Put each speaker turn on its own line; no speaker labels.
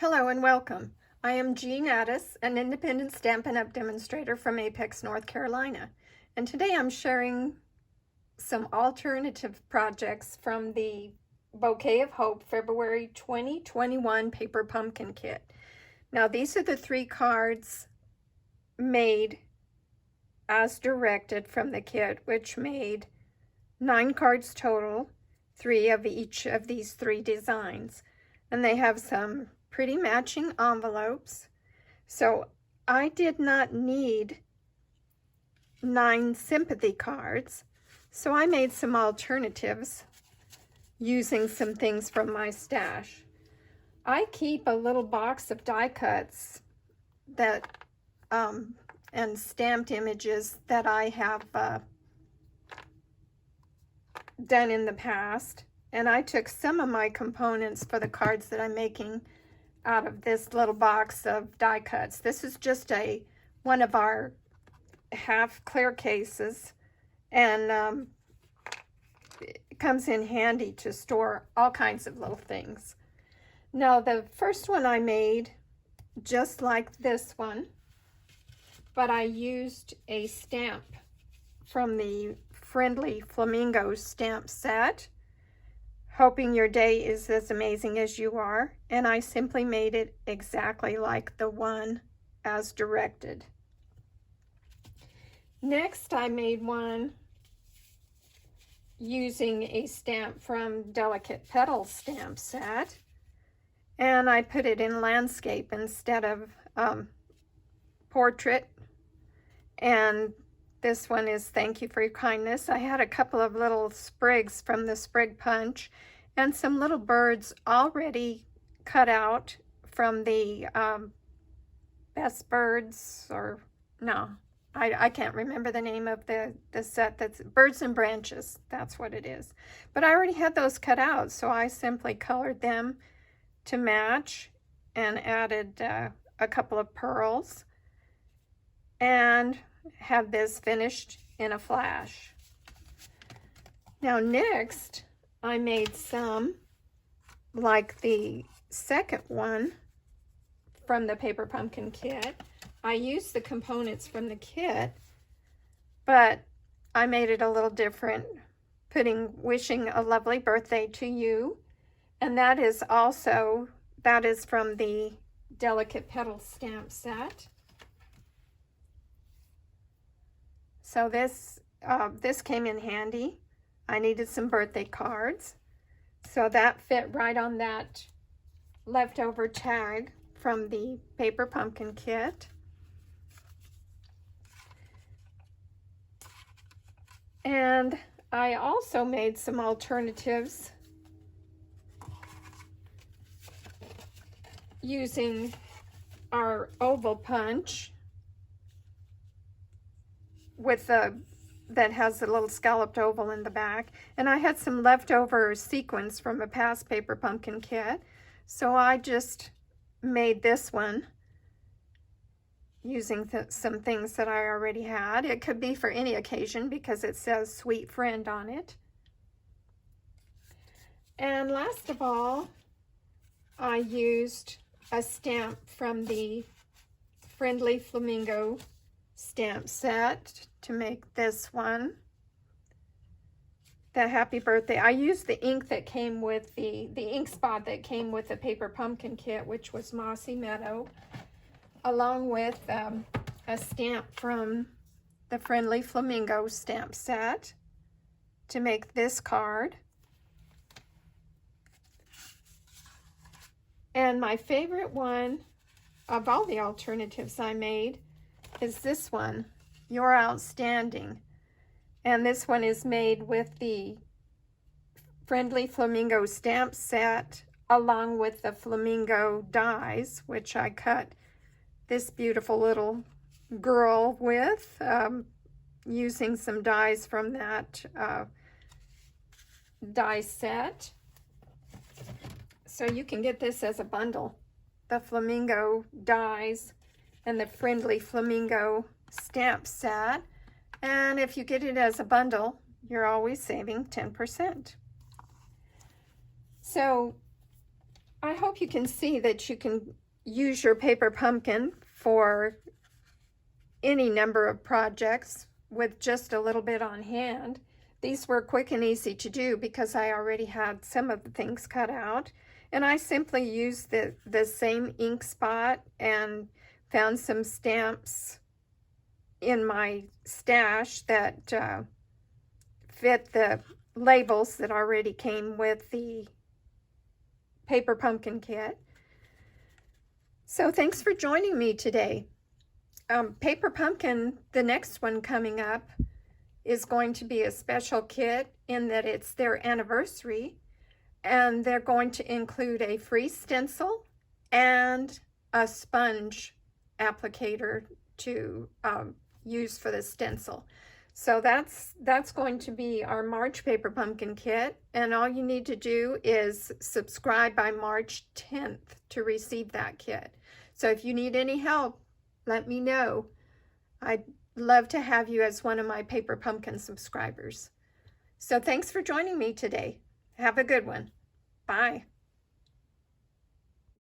Hello and welcome. I am Jean Addis, an independent Stampin' Up! Demonstrator from Apex, North Carolina. And today I'm sharing some alternative projects from the Bouquet of Hope February 2021 Paper Pumpkin Kit. Now these are the 3 cards made as directed from the kit, which made 9 cards total, 3 of each of these 3 designs. And they have some pretty matching envelopes. So I did not need 9 sympathy cards, so I made some alternatives using some things from my stash. I keep a little box of die cuts that and stamped images that I have done in the past, and I took some of my components for the cards that I'm making out of this little box of die cuts. This is just one of our half clear cases, and it comes in handy to store all kinds of little things. Now the first one I made just like this one, but I used a stamp from the Friendly Flamingo stamp set, hoping your day is as amazing as you are, and I simply made it exactly like the one as directed. Next, I made one using a stamp from Delicate Petals stamp set, and I put it in landscape instead of portrait, and this one is Thank You for Your Kindness. I had a couple of little sprigs from the sprig punch and some little birds already cut out from the Best Birds, or no, I can't remember the name of the set. That's Birds and Branches, that's what it is. But I already had those cut out, so I simply colored them to match and added a couple of pearls and had this finished in a flash. Now next, I made some like the second one from the Paper Pumpkin Kit. I used the components from the kit, but I made it a little different, putting Wishing a Lovely Birthday to You, and that is from the Delicate Petals stamp set. So this came in handy. I needed some birthday cards, so that fit right on that leftover tag from the Paper Pumpkin Kit. And I also made some alternatives using our oval punch with that has a little scalloped oval in the back, and I had some leftover sequins from a past Paper Pumpkin Kit, so I just made this one using some things that I already had. It could be for any occasion because it says Sweet Friend on it. And last of all, I used a stamp from the Friendly Flamingo stamp set to make this one, the Happy Birthday. I used the ink that came with the ink spot that came with the Paper Pumpkin Kit, which was Mossy Meadow, along with a stamp from the Friendly Flamingo stamp set to make this card. And my favorite one of all the alternatives I made is this one, You're Outstanding. And this one is made with the Friendly Flamingo stamp set along with the flamingo dies, which I cut this beautiful little girl with, using some dies from that die set. So you can get this as a bundle, the flamingo dies and the Friendly Flamingo stamp set. And if you get it as a bundle, you're always saving 10%. So I hope you can see that you can use your paper pumpkin for any number of projects with just a little bit on hand. These were quick and easy to do because I already had some of the things cut out, and I simply used the same ink spot and found some stamps in my stash that fit the labels that already came with the paper pumpkin kit. So thanks for joining me today. Paper Pumpkin, the next one coming up, is going to be a special kit in that it's their anniversary, and they're going to include a free stencil and a sponge applicator to use for the stencil. So that's going to be our March Paper Pumpkin kit, and all you need to do is subscribe by March 10th to receive that kit. So if you need any help, let me know. I'd love to have you as one of my Paper Pumpkin subscribers. So thanks for joining me today. Have a good one. Bye.